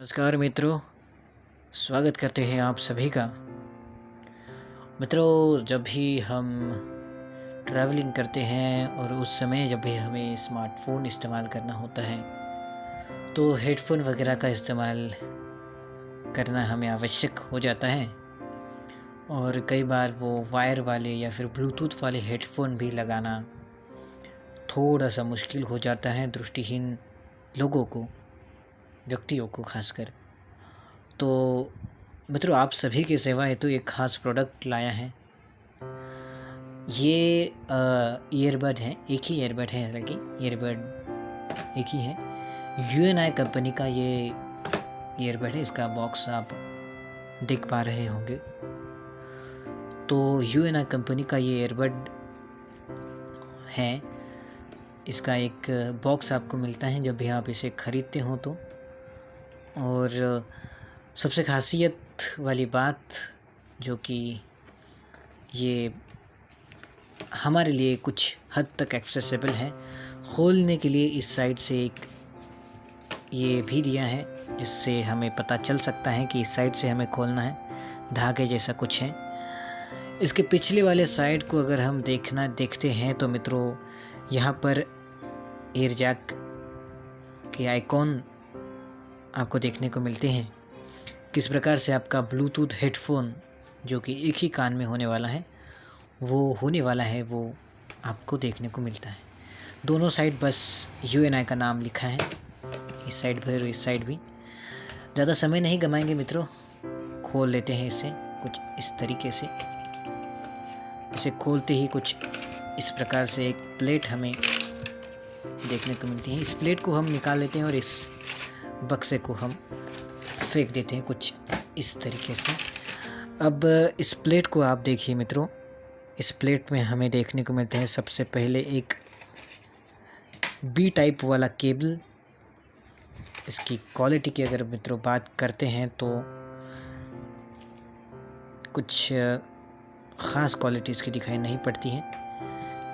नमस्कार मित्रों, स्वागत करते हैं आप सभी का। मित्रों, जब भी हम ट्रैवलिंग करते हैं और उस समय जब भी हमें स्मार्टफ़ोन इस्तेमाल करना होता है तो हेडफ़ोन वगैरह का इस्तेमाल करना हमें आवश्यक हो जाता है। और कई बार वो वायर वाले या फिर ब्लूटूथ वाले हेडफ़ोन भी लगाना थोड़ा सा मुश्किल हो जाता है दृष्टिहीन लोगों को, व्यक्तियों को खासकर। तो मित्रों, आप सभी की सेवा हेतु एक ख़ास प्रोडक्ट लाया है। ये ईयरबड है, एक ही ईयरबड है, हालांकि ईयरबड एक ही है। यूएनआई कंपनी का ये ईयरबड है। इसका बॉक्स आप देख पा रहे होंगे। तो यूएनआई कंपनी का ये ईयरबड है। इसका एक बॉक्स आपको मिलता है जब भी आप इसे ख़रीदते हो तो। और सबसे खासियत वाली बात जो कि ये हमारे लिए कुछ हद तक एक्सेसिबल है, खोलने के लिए इस साइड से एक ये भी दिया है जिससे हमें पता चल सकता है कि इस साइड से हमें खोलना है। धागे जैसा कुछ है। इसके पिछले वाले साइड को अगर हम देखते हैं तो मित्रों, यहाँ पर एयर जैक के आइकॉन आपको देखने को मिलते हैं। किस प्रकार से आपका ब्लूटूथ हेडफोन जो कि एक ही कान में होने वाला है वो आपको देखने को मिलता है। दोनों साइड बस यूएनआई का नाम लिखा है, इस साइड भी और इस साइड भी। ज़्यादा समय नहीं गमाएंगे मित्रों, खोल लेते हैं इसे कुछ इस तरीके से। इसे खोलते ही कुछ इस प्रकार से एक प्लेट हमें देखने को मिलती है। इस प्लेट को हम निकाल लेते हैं और इस बक्से को हम फेंक देते हैं कुछ इस तरीके से। अब इस प्लेट को आप देखिए मित्रों, इस प्लेट में हमें देखने को मिलते हैं सबसे पहले एक बी टाइप वाला केबल। इसकी क्वालिटी की अगर मित्रों बात करते हैं तो कुछ ख़ास क्वालिटी इसकी दिखाई नहीं पड़ती है।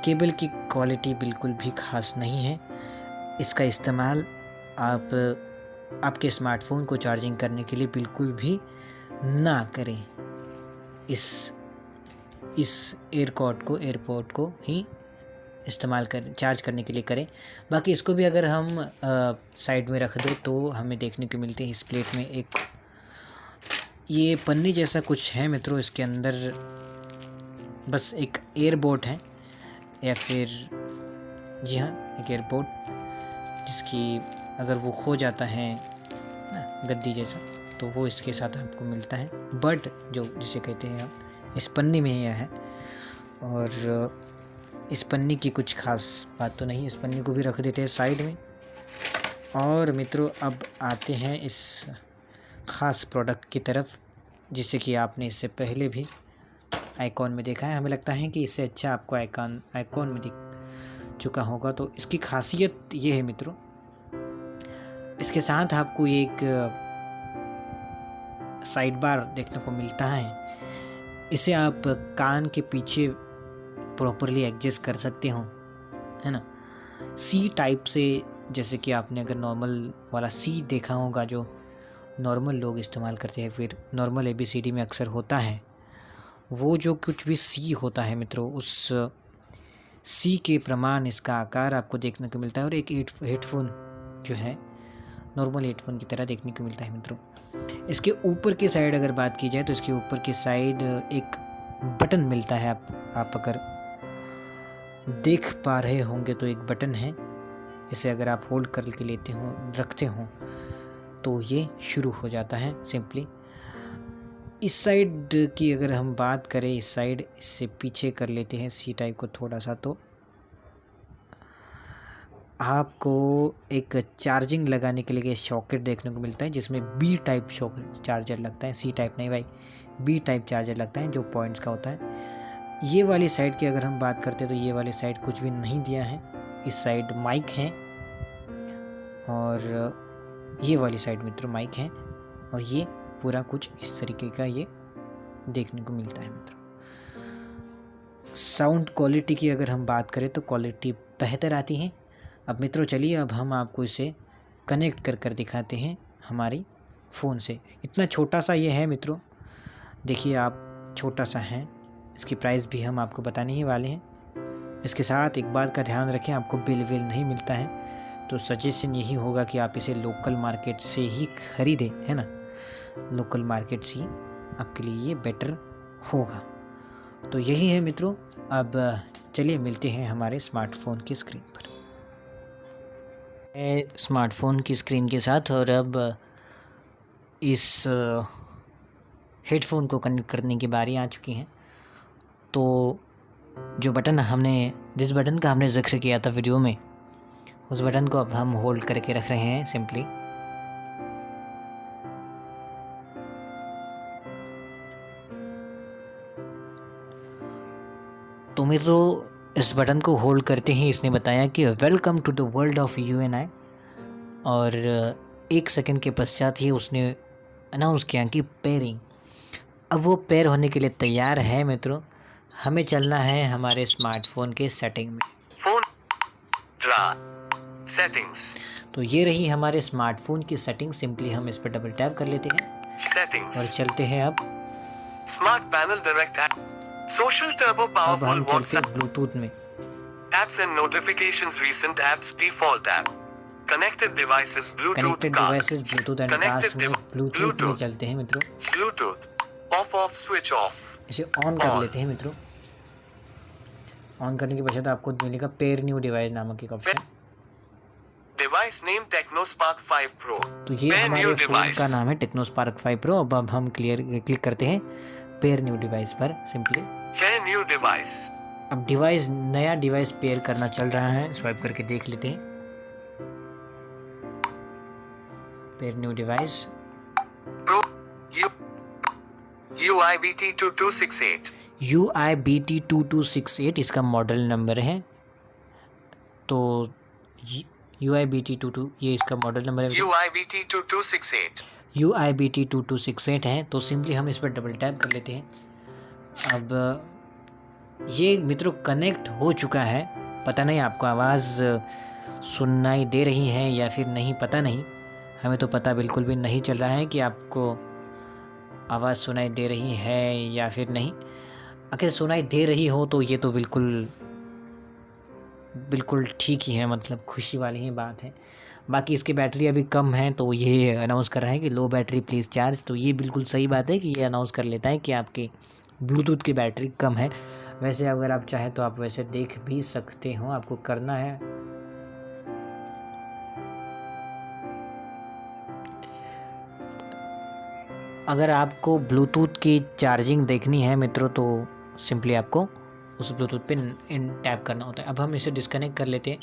केबल की क्वालिटी बिल्कुल भी ख़ास नहीं है। इसका इस्तेमाल आप आपके स्मार्टफ़ोन को चार्जिंग करने के लिए बिल्कुल भी ना करें। इस एयरपोर्ट को ही इस्तेमाल चार्ज करने के लिए करें। बाकी इसको भी अगर हम साइड में रख दें तो हमें देखने को मिलते हैं इस प्लेट में एक ये पन्नी जैसा कुछ है मित्रों। इसके अंदर बस एक एयरबोट है, या फिर जी हाँ, एक एयरपोर्ट जिसकी अगर वो खो जाता है ना, गद्दी जैसा, तो वो इसके साथ आपको मिलता है। बट जो जिसे कहते हैं हम, इस पन्नी में यह है। और इस पन्नी की कुछ खास बात तो नहीं, इस पन्नी को भी रख देते हैं साइड में। और मित्रों, अब आते हैं इस ख़ास प्रोडक्ट की तरफ, जिसे कि आपने इससे पहले भी आइकॉन में देखा है। हमें लगता है कि इससे अच्छा आपको आइकॉन में दिख चुका होगा। तो इसकी खासियत ये है मित्रों, इसके साथ आपको एक साइड बार देखने को मिलता है। इसे आप कान के पीछे प्रॉपरली एडजस्ट कर सकते हो, है ना। सी टाइप से, जैसे कि आपने अगर नॉर्मल वाला सी देखा होगा जो नॉर्मल लोग इस्तेमाल करते हैं, फिर नॉर्मल ABCD में अक्सर होता है, वो जो कुछ भी सी होता है मित्रों, उस सी के प्रमाण इसका आकार आपको देखने को मिलता है। और एक हेडफोन जो है नॉर्मल हेडफोन की तरह देखने को मिलता है मित्रों। इसके ऊपर की साइड अगर बात की जाए तो इसके ऊपर की साइड एक बटन मिलता है। आप अगर देख पा रहे होंगे तो एक बटन है। इसे अगर आप होल्ड करके लेते हो, रखते हो, तो ये शुरू हो जाता है सिंपली। इस साइड की अगर हम बात करें, इस साइड इससे पीछे कर लेते हैं सी टाइप को थोड़ा सा, तो आपको एक चार्जिंग लगाने के लिए सॉकेट देखने को मिलता है, जिसमें बी टाइप सॉकेट चार्जर लगता है। सी टाइप नहीं भाई, बी टाइप चार्जर लगता है जो पॉइंट्स का होता है। ये वाली साइड की अगर हम बात करते हैं तो ये वाली साइड कुछ भी नहीं दिया है। इस साइड माइक है और ये वाली साइड मित्रों माइक है। और ये पूरा कुछ इस तरीके का ये देखने को मिलता है मित्रों। साउंड क्वालिटी की अगर हम बात करें तो क्वालिटी बेहतर आती है। अब मित्रों चलिए, अब हम आपको इसे कनेक्ट कर दिखाते हैं हमारी फ़ोन से। इतना छोटा सा ये है मित्रों, देखिए आप, छोटा सा है। इसकी प्राइस भी हम आपको बताने ही वाले हैं। इसके साथ एक बात का ध्यान रखें, आपको बिल विल नहीं मिलता है, तो सजेशन यही होगा कि आप इसे लोकल मार्केट से ही ख़रीदें, है ना। लोकल मार्केट से ही आपके लिए ये बेटर होगा। तो यही है मित्रों। अब चलिए मिलते हैं हमारे स्मार्टफ़ोन की स्क्रीन पर। स्मार्टफ़ोन की स्क्रीन के साथ, और अब इस हेडफोन को कनेक्ट करने की बारी आ चुकी है। तो जो बटन जिस बटन का हमने जिक्र किया था वीडियो में, उस बटन को अब हम होल्ड करके रख रहे हैं सिंपली। तो मित्रों, इस बटन को होल्ड करते ही इसने बताया कि welcome to the world of UNI, और 1 सेकंड के पश्चात ही उसने अनाउंस किया कि पेयरिंग। अब वो पेयर होने के लिए तैयार है मित्रों। हमें चलना है हमारे स्मार्टफोन के सेटिंग में। Phone settings. तो ये रही हमारे स्मार्टफोन की सेटिंग। सिंपली हम इस पर डबल टैप कर लेते हैं सेटिंग्स और चलते हैं अब smart panel direct app social turbo अब पावरफुल हम चलते व्हाट्सएप हैं ब्लूटूथ में। apps and notifications recent apps default app connected devices bluetooth connected cast devices Bluetooth and Connected cast में ब्लूटूथ में Bluetooth. चलते हैं मित्रों। bluetooth off switch off इसे ऑन कर On. लेते हैं मित्रों। ऑन करने के पश्चात आपको मिलेगा पेयर न्यू डिवाइस नामक एक option. device name technospark 5 pro तो ये Pair हमारे new फ़ोन device. का नाम है टेक्नोस्पार्क 5 प्रो। अब हम क्लिक करते हैं पेयर न्यू डिवाइस पर सिंपली। pair new device अब नया डिवाइस पेयर करना चल रहा है, स्वाइप करके देख लेते हैं। Pair new device pro U UIBT 2268 UIBT 2268 इसका मॉडल नंबर है। तो UIBT 22 ये इसका मॉडल नंबर है। UIBT 2268 UIBT 2268 है। तो सिंपली हम इस पर डबल टैप कर लेते हैं। अब ये मित्रों कनेक्ट हो चुका है। पता नहीं आपको आवाज़ सुनाई दे रही है या फिर नहीं, पता नहीं। हमें तो पता बिल्कुल भी नहीं चल रहा है कि आपको आवाज़ सुनाई दे रही है या फिर नहीं। अगर सुनाई दे रही हो तो ये तो बिल्कुल ठीक ही है, मतलब खुशी वाली ही बात है। बाकी इसकी बैटरी अभी कम है, तो ये अनाउंस कर रहा है कि लो बैटरी प्लीज़ चार्ज। तो ये बिल्कुल सही बात है कि ये अनाउंस कर लेता है कि आपकी ब्लूटूथ की बैटरी कम है। वैसे अगर आप चाहें तो आप वैसे देख भी सकते हो, आपको करना है अगर आपको ब्लूटूथ की चार्जिंग देखनी है मित्रों, तो सिंपली आपको उस ब्लूटूथ पे इन टैप करना होता है। अब हम इसे डिस्कनेक्ट कर लेते हैं।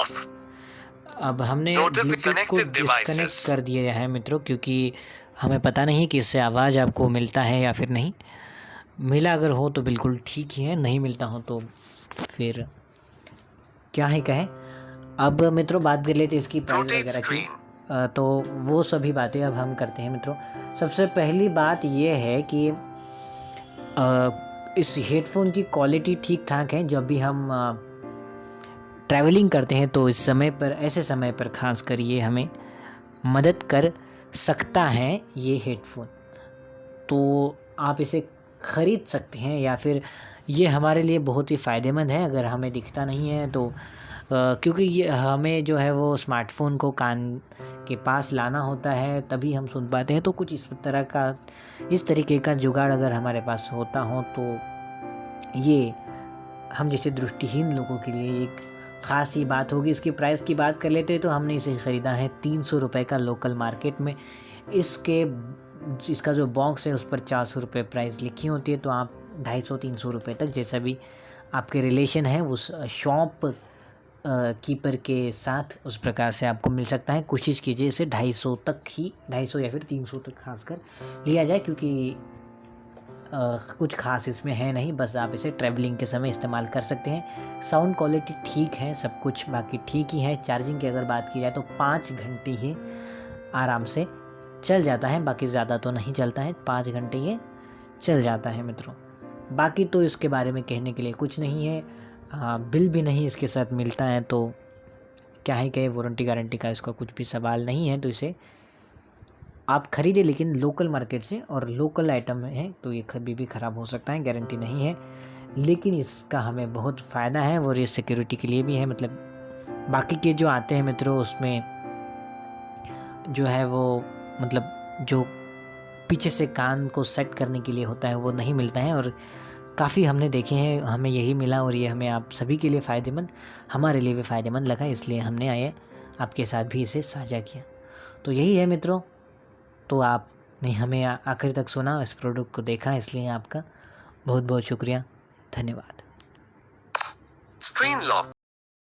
अब हमने ब्लूटूथ को डिस्कनेक्ट कर दिया है मित्रों, क्योंकि हमें पता नहीं कि इससे आवाज़ आपको मिलता है या फिर नहीं। मिला अगर हो तो बिल्कुल ठीक ही है, नहीं मिलता हो तो फिर क्या ही कहें। अब मित्रों बात कर लेते हैं इसकी प्राइस वगैरह की। तो वो सभी बातें अब हम करते हैं मित्रों। सबसे पहली बात ये है कि इस हेडफोन की क्वालिटी ठीक ठाक है। जब भी हम ट्रैवलिंग करते हैं तो ऐसे समय पर ख़ास कर ये हमें मदद कर सकता है ये हेडफोन। तो आप इसे ख़रीद सकते हैं, या फिर ये हमारे लिए बहुत ही फ़ायदेमंद है अगर हमें दिखता नहीं है तो। क्योंकि ये हमें जो है वो स्मार्टफोन को कान के पास लाना होता है तभी हम सुन पाते हैं। तो कुछ इस तरीके का जुगाड़ अगर हमारे पास होता हो तो ये हम जैसे दृष्टिहीन लोगों के लिए एक ख़ास ही बात होगी। इसकी प्राइस की बात कर लेते हैं तो हमने इसे ख़रीदा है 300 रुपये का लोकल मार्केट में। इसका जो बॉक्स है उस पर 400 रुपये प्राइस लिखी होती है। तो आप 250-300 रुपये तक, जैसा भी आपके रिलेशन है उस शॉप कीपर के साथ, उस प्रकार से आपको मिल सकता है। कोशिश कीजिए इसे 250 तक ही, 250 या फिर 300 तक खासकर लिया जाए, क्योंकि कुछ खास इसमें है नहीं। बस आप इसे ट्रैवलिंग के समय इस्तेमाल कर सकते हैं। साउंड क्वालिटी ठीक है, सब कुछ बाकी ठीक ही है। चार्जिंग की अगर बात की जाए तो 5 घंटे ही आराम से चल जाता है, बाकी ज़्यादा तो नहीं चलता है। 5 घंटे ये चल जाता है मित्रों। बाकी तो इसके बारे में कहने के लिए कुछ नहीं है। बिल भी नहीं इसके साथ मिलता है, तो क्या ही कहे। वारंटी गारंटी का इसका कुछ भी सवाल नहीं है। तो इसे आप खरीदे लेकिन लोकल मार्केट से, और लोकल आइटम है तो ये कभी भी ख़राब हो सकता है, गारंटी नहीं है। लेकिन इसका हमें बहुत फ़ायदा है और ये सिक्योरिटी के लिए भी है। मतलब बाकी के जो आते हैं मित्रों उसमें जो है वो मतलब जो पीछे से कान को सेट करने के लिए होता है वो नहीं मिलता है, और काफ़ी हमने देखे हैं, हमें यही मिला और ये हमें आप सभी के लिए फ़ायदेमंद, हमारे लिए भी फ़ायदेमंद लगा, इसलिए हमने आए आपके साथ भी इसे साझा किया। तो यही है मित्रों, तो आपने हमें आखिर तक सुना, इस प्रोडक्ट को देखा, इसलिए आपका बहुत बहुत शुक्रिया, धन्यवाद। Screen lock.